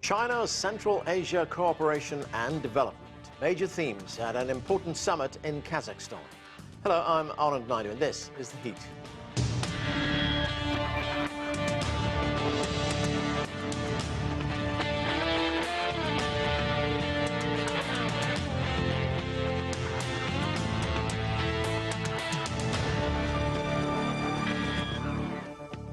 China's Central Asia cooperation and development. Major themes at an important summit in Kazakhstan. Hello, I'm Anton, and this is The Heat.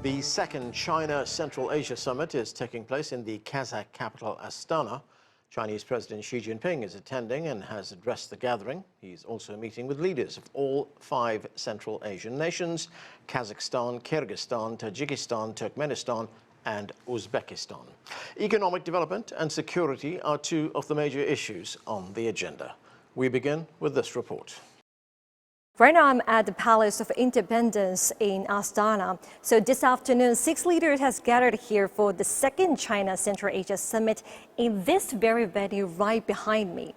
The second China Central Asia Summit is taking place in the Kazakh capital Astana. Chinese President Xi Jinping is attending and has addressed the gathering. He's also meeting with leaders of all 5 Central Asian nations: Kazakhstan, Kyrgyzstan, Tajikistan, Turkmenistan, and Uzbekistan. Economic development and security are 2 of the major issues on the agenda. We begin with this report. Right now, I'm at the Palace of Independence in Astana. So this afternoon, 6 leaders has gathered here for the second China Central Asia Summit in this very venue right behind me.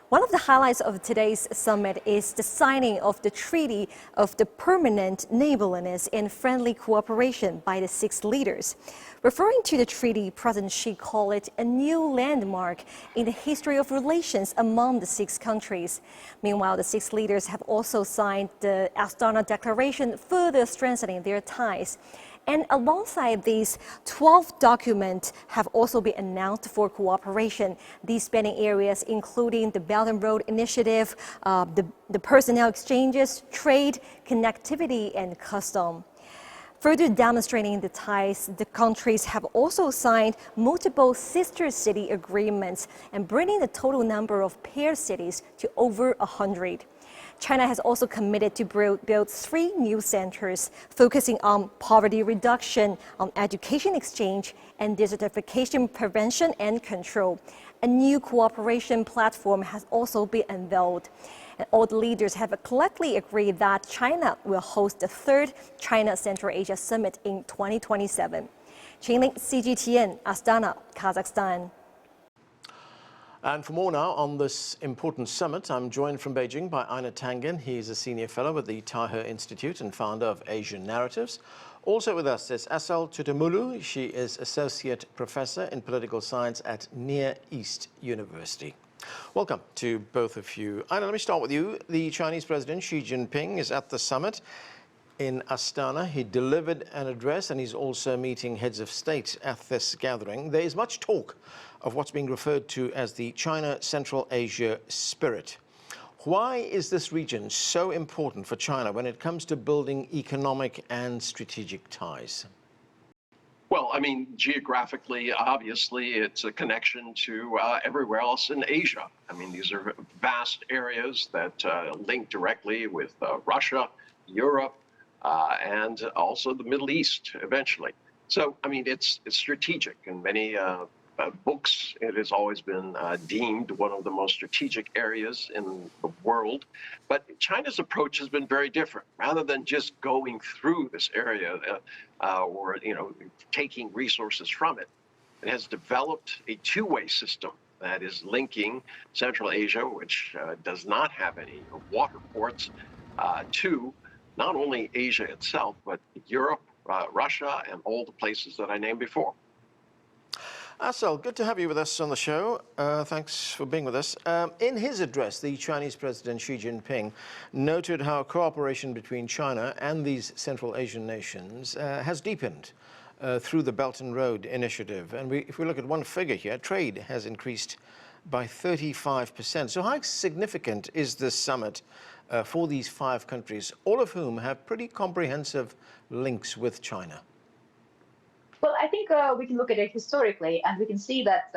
One of the highlights of today's summit is the signing of the Treaty of the Permanent Neighborliness and Friendly Cooperation by the 6 leaders. Referring to the treaty, President Xi called it a new landmark in the history of relations among the 6 countries. Meanwhile, the 6 leaders have also signed the Astana Declaration, further strengthening their ties. And alongside these, 12 documents have also been announced for cooperation. These spanning areas including the Belt and Road Initiative, the personnel exchanges, trade, connectivity, and custom. Further demonstrating the ties, the countries have also signed multiple sister city agreements and bringing the total number of pair cities to over 100. China has also committed to build 3 new centers focusing on poverty reduction, on education exchange, and desertification prevention and control. A new cooperation platform has also been unveiled. And all the leaders have collectively agreed that China will host the 3rd China Central Asia Summit in 2027. Chainlink CGTN, Astana, Kazakhstan. And for more now on this important summit, I'm joined from Beijing by Einar Tangen. He's a senior fellow at the Taihe Institute and founder of Asian Narratives. Also with us is Assel Tutumlu. She is associate professor in political science at Near East University. Welcome to both of you. Einar, let me start with you. The Chinese President Xi Jinping is at the summit in Astana. He delivered an address and he's also meeting heads of state at this gathering. There is much talk of what's being referred to as the China Central Asia spirit. Why is this region so important for China when it comes to building economic and strategic ties? Well, I mean, geographically, obviously, it's a connection to everywhere else in Asia. I mean, these are vast areas that link directly with Russia, Europe, and also the Middle East eventually. So, I mean, it's strategic. In many books, it has always been deemed one of the most strategic areas in the world. But China's approach has been very different. Rather than just going through this area or, taking resources from it, it has developed a 2-way system that is linking Central Asia, which does not have any water ports, to not only Asia itself, but Europe, Russia, and all the places that I named before. Assel, good to have you with us on the show. Thanks for being with us. In his address, the Chinese President Xi Jinping noted how cooperation between China and these Central Asian nations has deepened through the Belt and Road Initiative. And if we look at one figure here, trade has increased by 35%. So how significant is this summit for these 5 countries, all of whom have pretty comprehensive links with China? Well, I think we can look at it historically, and we can see that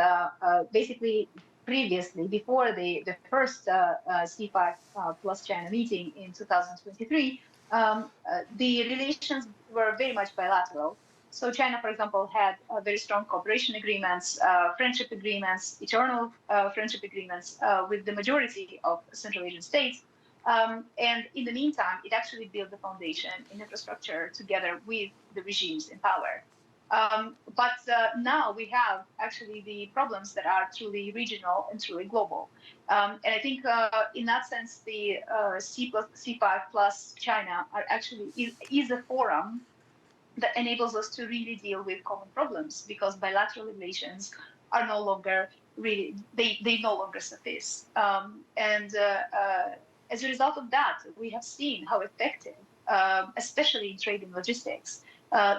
basically previously, before the first C5 plus China meeting in 2023, the relations were very much bilateral. So China, for example, had very strong cooperation agreements, friendship agreements, eternal friendship agreements with the majority of Central Asian states. And in the meantime, it actually built the foundation in infrastructure together with the regimes in power. But now we have actually the problems that are truly regional and truly global. And I think in that sense, the C5 plus China are actually is a forum that enables us to really deal with common problems, because bilateral relations are no longer really, they no longer suffice. As a result of that, we have seen how effective, especially in trade and logistics,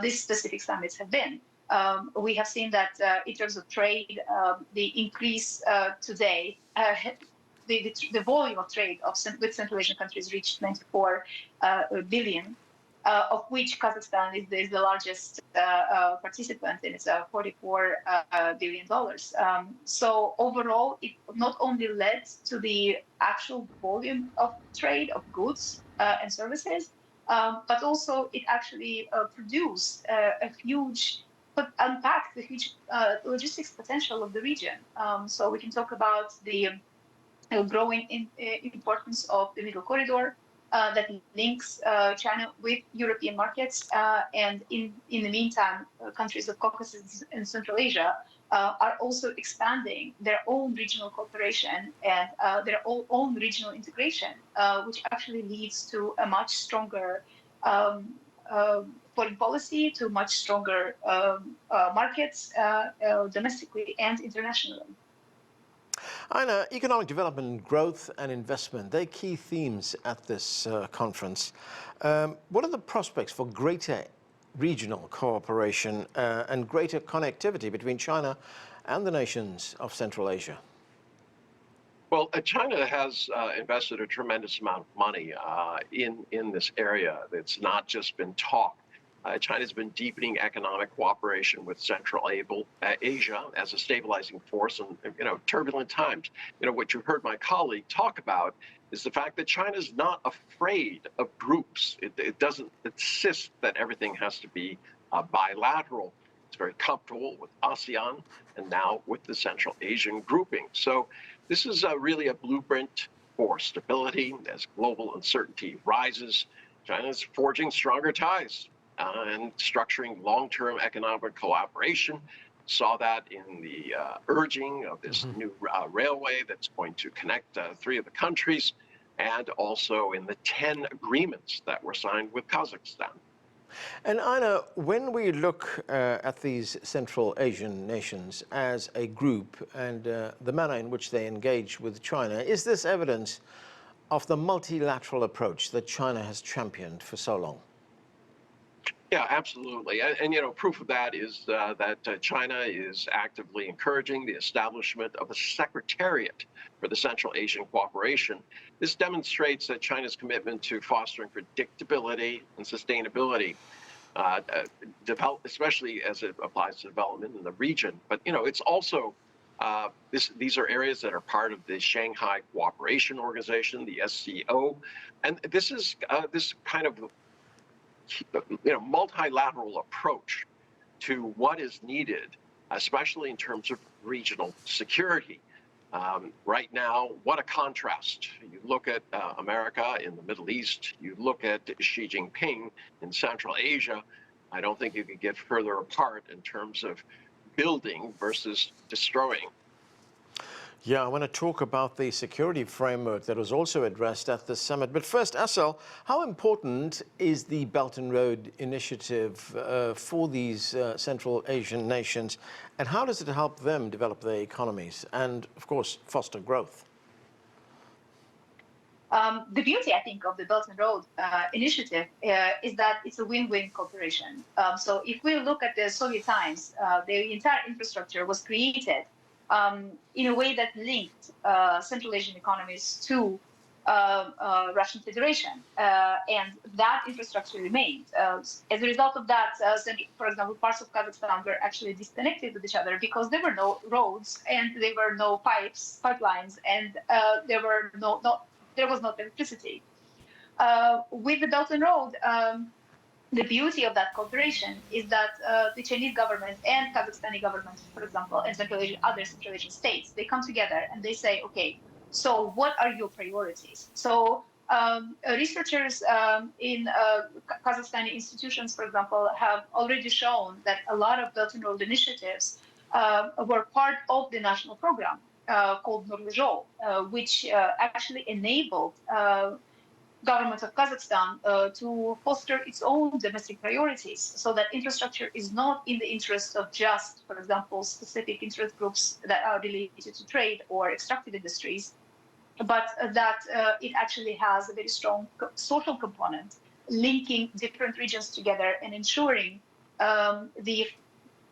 these specific summits have been. We have seen that in terms of trade, the increase today, the volume of trade with Central Asian countries reached 94 billion, of which Kazakhstan is the largest participant, and it's $44 billion. So overall, it not only led to the actual volume of trade of goods and services, but also it actually produced a huge, but unpacked the huge logistics potential of the region. So we can talk about the growing importance of the Middle Corridor that links China with European markets. And in the meantime, countries of Caucasus and Central Asia are also expanding their own regional cooperation and their own regional integration, which actually leads to a much stronger foreign policy, to much stronger markets domestically and internationally. Einar, economic development, growth and investment, they're key themes at this conference. What are the prospects for greater regional cooperation and greater connectivity between China and the nations of Central Asia? Well, China has invested a tremendous amount of money in this area. It's not just been talk. China's been deepening economic cooperation with Central Asia as a stabilizing force in turbulent times. What you heard my colleague talk about is the fact that China's not afraid of groups. It doesn't insist that everything has to be bilateral. It's very comfortable with ASEAN and now with the Central Asian grouping. So this is really a blueprint for stability as global uncertainty rises. China's forging stronger ties and structuring long-term economic cooperation. Saw that in the urging of this new railway that's going to connect 3 of the countries, and also in the 10 agreements that were signed with Kazakhstan. And Einar, when we look at these Central Asian nations as a group and the manner in which they engage with China, is this evidence of the multilateral approach that China has championed for so long? Yeah, absolutely. And proof of that is that China is actively encouraging the establishment of a secretariat for the Central Asian cooperation. This demonstrates that China's commitment to fostering predictability and sustainability, especially as it applies to development in the region. But, it's also, these are areas that are part of the Shanghai Cooperation Organization, the SCO. And this is this kind of multilateral approach to what is needed, especially in terms of regional security. Right now, what a contrast. You look at America in the Middle East, you look at Xi Jinping in Central Asia. I don't think you could get further apart in terms of building versus destroying. Yeah, I want to talk about the security framework that was also addressed at the summit. But first, Assel, how important is the Belt and Road Initiative for these Central Asian nations, and how does it help them develop their economies and, of course, foster growth? The beauty, I think, of the Belt and Road Initiative is that it's a win-win cooperation. So if we look at the Soviet times, the entire infrastructure was created in a way that linked Central Asian economies to Russian Federation, and that infrastructure remained. As a result of that, for example, parts of Kazakhstan were actually disconnected with each other because there were no roads and there were no pipelines, and there was no electricity. With the Belt and Road, the beauty of that cooperation is that the Chinese government and Kazakhstani government, for example, and other Central Asian states, they come together and they say, okay, so what are your priorities? So researchers in Kazakhstani institutions, for example, have already shown that a lot of Belt and Road initiatives were part of the national program called Nurly Zhol, which actually enabled government of Kazakhstan to foster its own domestic priorities so that infrastructure is not in the interest of just, for example, specific interest groups that are related to trade or extractive industries, but that it actually has a very strong social component, linking different regions together and ensuring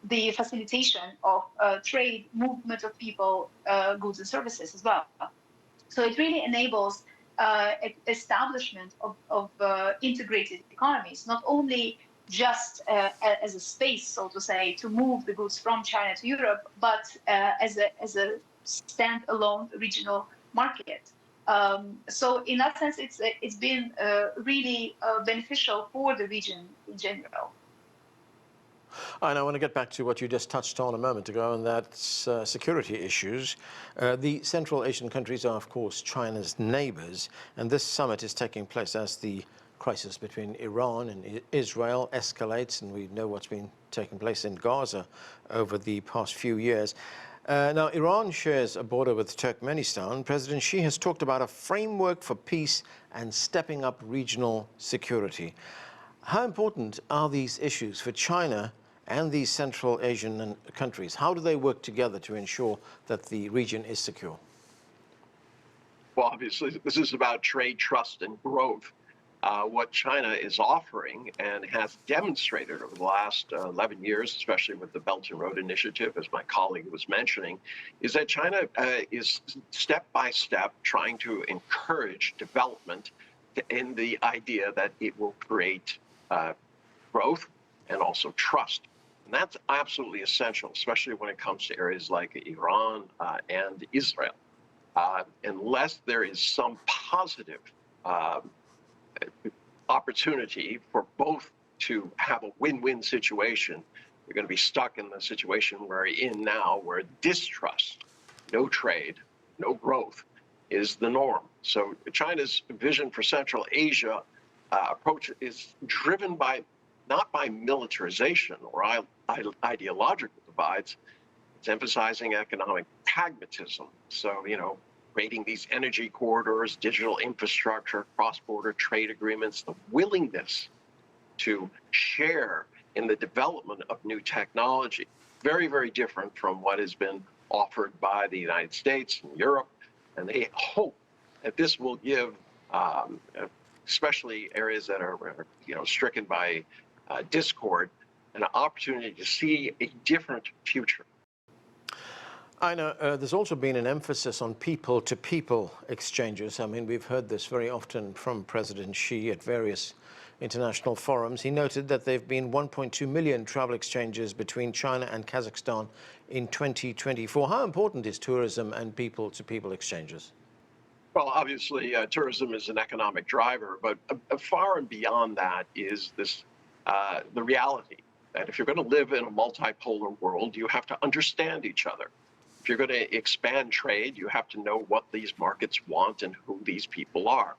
the facilitation of trade, movement of people, goods and services as well. So it really enables establishment of integrated economies, not only just as a space, so to say, to move the goods from China to Europe, but as a standalone regional market. So in that sense, it's been really beneficial for the region in general. And I want to get back to what you just touched on a moment ago, and that's security issues. The Central Asian countries are, of course, China's neighbors, and this summit is taking place as the crisis between Iran and Israel escalates, and we know what's been taking place in Gaza over the past few years. Now, Iran shares a border with Turkmenistan. President Xi has talked about a framework for peace and stepping up regional security. How important are these issues for China and these Central Asian countries? How do they work together to ensure that the region is secure? Well, obviously, this is about trade, trust, and growth. What China is offering and has demonstrated over the last 11 years, especially with the Belt and Road Initiative, as my colleague was mentioning, is that China is step by step trying to encourage development in the idea that it will create growth and also trust. And that's absolutely essential, especially when it comes to areas like Iran and Israel. Unless there is some positive opportunity for both to have a win-win situation, you're going to be stuck in the situation we're in now, where distrust, no trade, no growth is the norm. So China's vision for Central Asia approach is driven by not by militarization or ideological divides. It's emphasizing economic pragmatism. So, creating these energy corridors, digital infrastructure, cross-border trade agreements, the willingness to share in the development of new technology. Very, very different from what has been offered by the United States and Europe. And they hope that this will give, especially areas that are, stricken by discord, an opportunity to see a different future. Einar, there's also been an emphasis on people-to-people exchanges. I mean, we've heard this very often from President Xi at various international forums. He noted that there have been 1.2 million travel exchanges between China and Kazakhstan in 2024. How important is tourism and people-to-people exchanges? Well, obviously, tourism is an economic driver, but far and beyond that is this the reality that if you're going to live in a multipolar world, you have to understand each other. If you're going to expand trade, you have to know what these markets want and who these people are.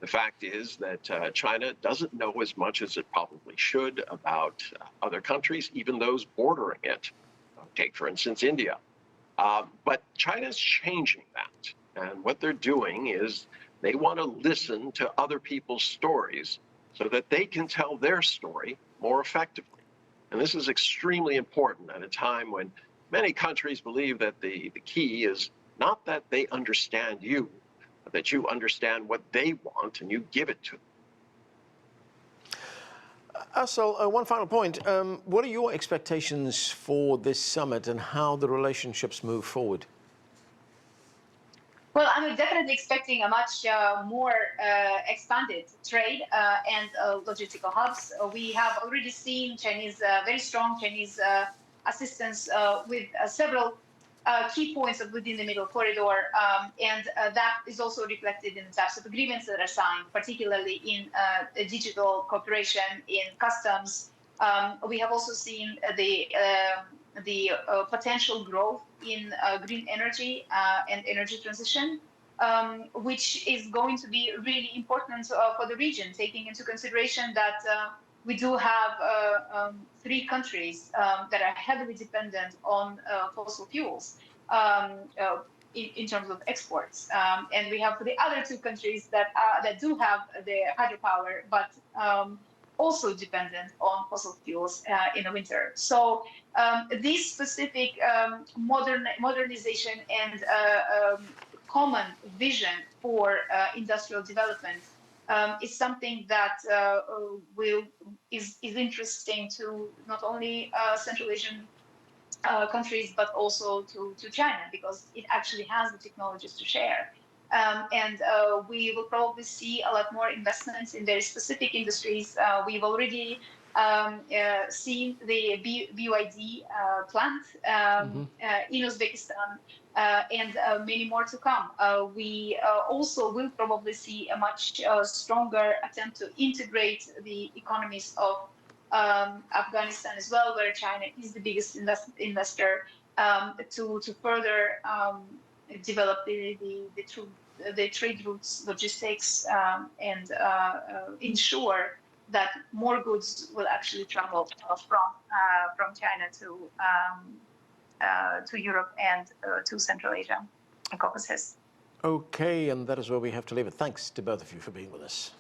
The fact is that China doesn't know as much as it probably should about other countries, even those bordering it. Take, for instance, India. But China's changing that. And what they're doing is they want to listen to other people's stories so that they can tell their story more effectively. And this is extremely important at a time when many countries believe that the key is not that they understand you, but that you understand what they want and you give it to them. Assel, one final point. What are your expectations for this summit and how the relationships move forward? Well, I'm definitely expecting a much more expanded trade and logistical hubs. We have already seen very strong Chinese assistance with several key points within the Middle Corridor, and that is also reflected in the types of agreements that are signed, particularly in digital cooperation, in customs. We have also seen the potential growth in green energy and energy transition, which is going to be really important for the region, taking into consideration that we do have 3 countries that are heavily dependent on fossil fuels. in terms of exports. And we have the other two countries that do have the hydropower, but also dependent on fossil fuels in the winter. So this specific modernization and common vision for industrial development is something that is interesting to not only Central Asian countries, but also to China, because it actually has the technologies to share. And we will probably see a lot more investments in very specific industries. We've already seen the BYD plant in Uzbekistan, and many more to come. We also will probably see a much stronger attempt to integrate the economies of Afghanistan as well, where China is the biggest investor, to further develop the trade routes, logistics, and ensure that more goods will actually travel from China to Europe and to Central Asia and Caucasus. Okay, and that is where we have to leave it. Thanks to both of you for being with us.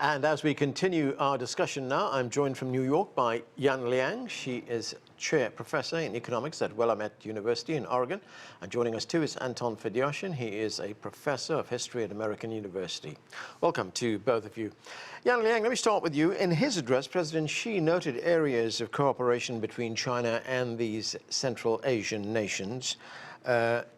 And as we continue our discussion now, I'm joined from New York by Liang. She is Chair Professor in Economics at Willamette University in Oregon. And joining us too is Anton Fedyashin. He is a Professor of History at American University. Welcome to both of you. Liang, let me start with you. In his address, President Xi noted areas of cooperation between China and these Central Asian nations.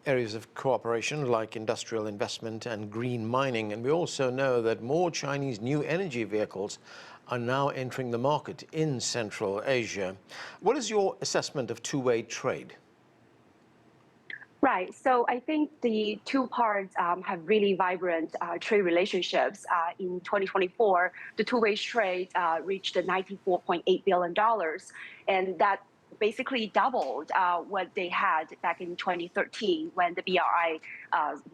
Areas of cooperation like industrial investment and green mining. And we also know that more Chinese new energy vehicles are now entering the market in Central Asia. What is your assessment of two-way trade? Right. So I think the two parts have really vibrant trade relationships. In 2024, the two-way trade reached $94.8 billion. And that basically doubled what they had back in 2013 when the BRI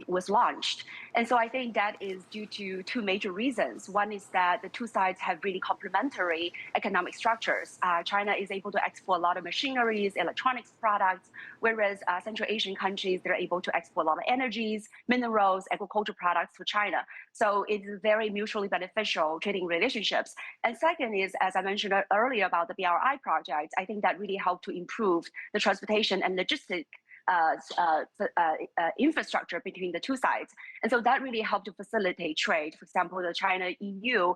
was launched. And so I think that is due to two major reasons. One is that the two sides have really complementary economic structures. China is able to export a lot of machineries, electronics products, whereas Central Asian countries, they're able to export a lot of energies, minerals, agricultural products to China. So it's very mutually beneficial trading relationships. And second is, as I mentioned earlier about the BRI project, I think that really helped to improve the transportation and logistics infrastructure between the two sides. And so that really helped to facilitate trade. For example, the China-EU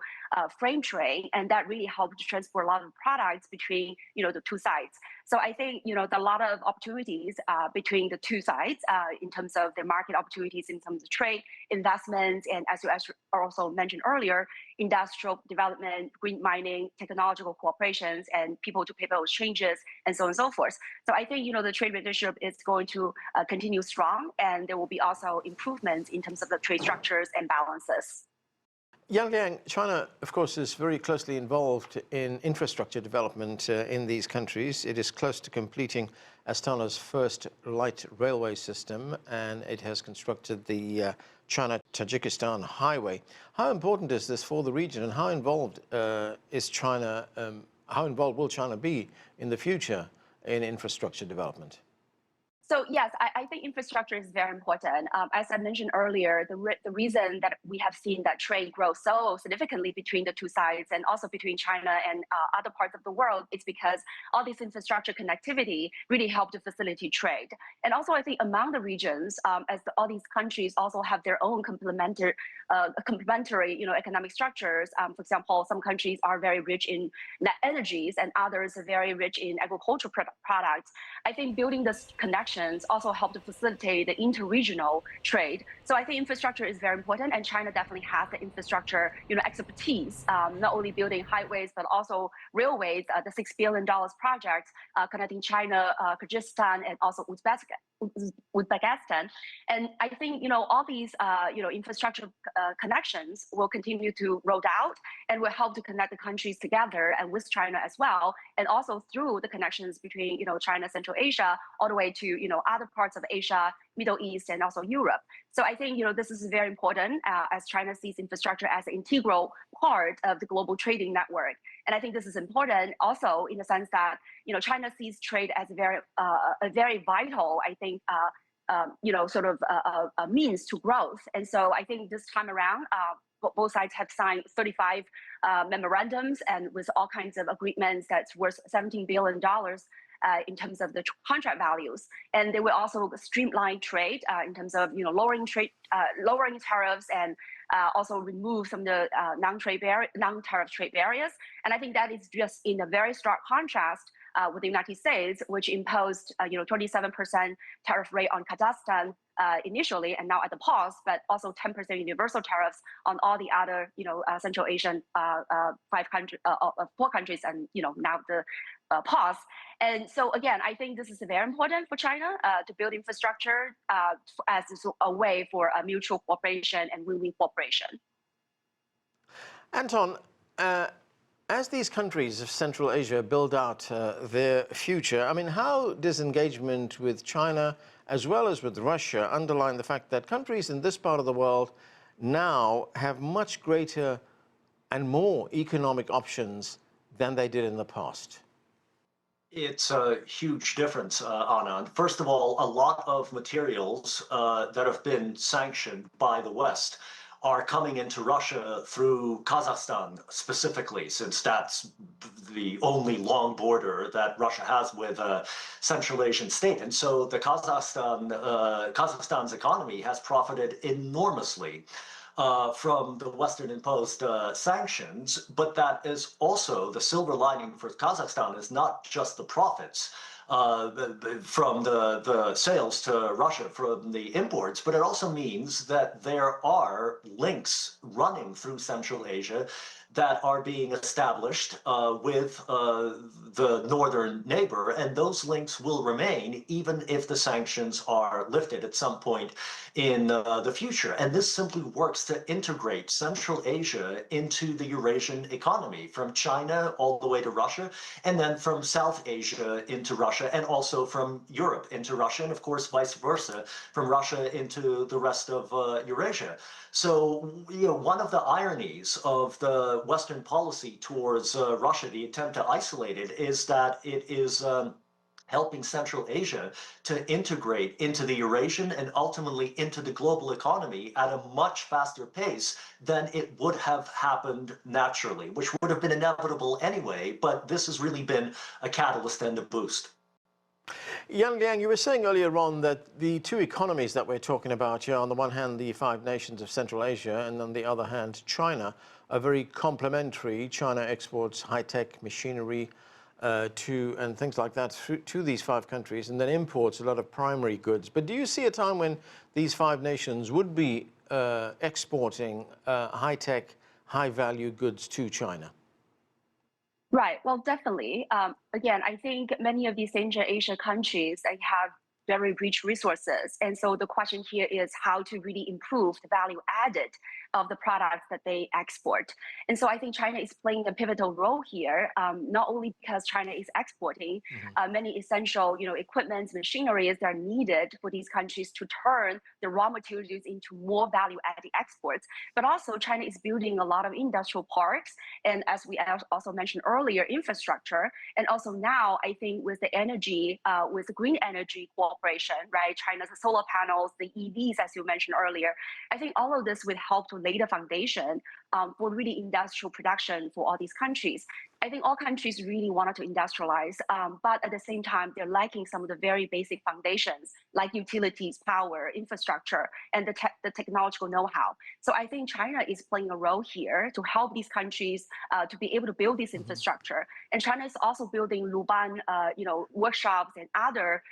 frame trade, and that really helped to transport a lot of products between, the two sides. So I think, there are a lot of opportunities between the two sides in terms of the market opportunities, in terms of trade, investments, and as you also mentioned earlier, industrial development, green mining, technological cooperations, and people-to-people exchanges, and so on and so forth. So I think, the trade relationship is going to continue strong, and there will be also improvements in terms of the trade structures and balances. Liang, China, of course, is very closely involved in infrastructure development in these countries. It is close to completing Astana's first light railway system, and it has constructed the China-Tajikistan highway. How important is this for the region, and how involved is China? How involved will China be in the future in infrastructure development? So yes, I think infrastructure is very important. As I mentioned earlier, the reason that we have seen that trade grow so significantly between the two sides and also between China and other parts of the world is because all this infrastructure connectivity really helped to facilitate trade. And also I think among the regions, as all these countries also have their own complementary economic structures. For example, some countries are very rich in net energies and others are very rich in agricultural products. I think building this connection also help to facilitate the inter-regional trade. So I think infrastructure is very important, and China definitely has the infrastructure, expertise, not only building highways, but also railways, the $6 billion project connecting China, Kyrgyzstan, and also Uzbekistan. And I think, all these, infrastructure connections will continue to roll out and will help to connect the countries together and with China as well. And also through the connections between, China, Central Asia, all the way to, other parts of Asia, Middle East, and also Europe. So I think, this is very important as China sees infrastructure as an integral part of the global trading network. And I think this is important also in the sense that, China sees trade as a very vital, I think, sort of a means to growth. And so I think this time around, both sides have signed 35 memorandums and with all kinds of agreements that's worth $17 billion in terms of the contract values. And they will also streamline trade in terms of lowering tariffs and also remove some of the non-tariff trade barriers. And I think that is just in a very stark contrast with the United States, which imposed 27% tariff rate on Kazakhstan initially, and now at the pause, but also 10% universal tariffs on all the other Central Asian 4 countries, and now the pause. And so again, I think this is very important for China to build infrastructure as a way for a mutual cooperation and win-win cooperation. Anton, as these countries of Central Asia build out their future, I mean, how does engagement with China as well as with Russia underline the fact that countries in this part of the world now have much greater and more economic options than they did in the past? It's a huge difference, Anna. First of all, a lot of materials that have been sanctioned by the West are coming into Russia through Kazakhstan specifically, since that's the only long border that Russia has with a Central Asian state. And so the Kazakhstan's economy has profited enormously from the Western imposed sanctions, but that is also the silver lining for Kazakhstan is not just the profits from the sales to Russia from the imports, but it also means that there are links running through Central Asia that are being established with the northern neighbor, and those links will remain even if the sanctions are lifted at some point in the future. And this simply works to integrate Central Asia into the Eurasian economy, from China all the way to Russia, and then from South Asia into Russia, and also from Europe into Russia, and of course vice versa, from Russia into the rest of Eurasia. So, one of the ironies of the Western policy towards Russia, the attempt to isolate it, is that it is helping Central Asia to integrate into the Eurasian and ultimately into the global economy at a much faster pace than it would have happened naturally, which would have been inevitable anyway, but this has really been a catalyst and a boost. Liang, you were saying earlier on that the two economies that we're talking about here, on the one hand, the 5 nations of Central Asia, and on the other hand, China, are very complementary. China exports high-tech machinery and things like that to these 5 countries, and then imports a lot of primary goods. But do you see a time when these 5 nations would be exporting high-tech, high-value goods to China? Right. Well, definitely. Again, I think many of these Central Asia countries, they have very rich resources. And so the question here is how to really improve the value added of the products that they export. And so I think China is playing a pivotal role here, not only because China is exporting many essential, equipment, machineries that are needed for these countries to turn the raw materials into more value-added exports, but also China is building a lot of industrial parks. And as we also mentioned earlier, infrastructure. And also now, I think with the energy, with the green energy cooperation, right? China's solar panels, the EVs, as you mentioned earlier, I think all of this would help to lay the foundation for really industrial production for all these countries. I think all countries really wanted to industrialize, but at the same time, they're lacking some of the very basic foundations like utilities, power, infrastructure, and the technological know-how. So I think China is playing a role here to help these countries to be able to build this infrastructure. And China is also building Luban, workshops and other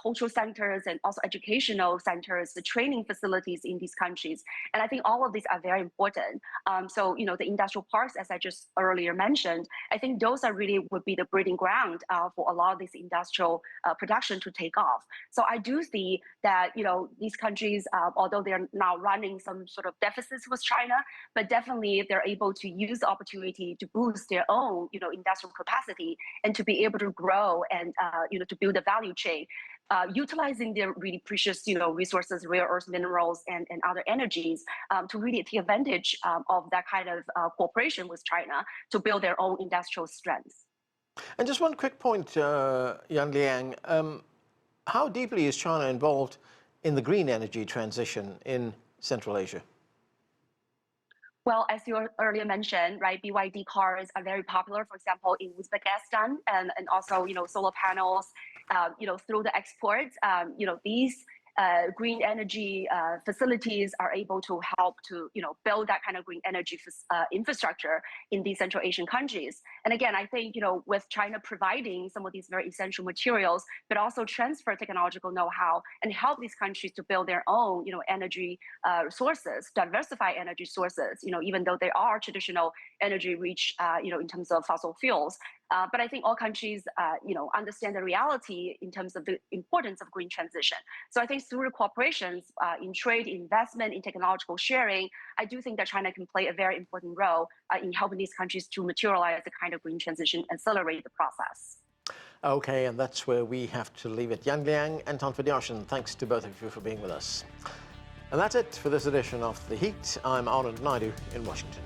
cultural centers and also educational centers, the training facilities in these countries. And I think all of these are very important. So, the industrial parks, as I just earlier mentioned, I think those are really would be the breeding ground for a lot of this industrial production to take off. So I do see that, these countries, although they're now running some sort of deficits with China, but definitely they're able to use the opportunity to boost their own, industrial capacity and to be able to grow and, to build a value chain. Utilizing their really precious, resources, rare earth minerals and other energies to really take advantage of that kind of cooperation with China to build their own industrial strengths. And just one quick point, Liang. How deeply is China involved in the green energy transition in Central Asia? Well, as you earlier mentioned, right, BYD cars are very popular, for example, in Uzbekistan, and also, solar panels, through the exports, these green energy facilities are able to help to, build that kind of green energy infrastructure in these Central Asian countries. And again, I think, with China providing some of these very essential materials, but also transfer technological know-how and help these countries to build their own, energy sources, diversify energy sources, even though they are traditional energy rich, in terms of fossil fuels. But I think all countries, understand the reality in terms of the importance of green transition. So I think through cooperations in trade, investment, in technological sharing, I do think that China can play a very important role in helping these countries to materialize the kind of green transition, accelerate the process. Okay, and that's where we have to leave it. Liang, Anton, Fedyashin, thanks to both of you for being with us. And that's it for this edition of The Heat. I'm Anand Naidu in Washington.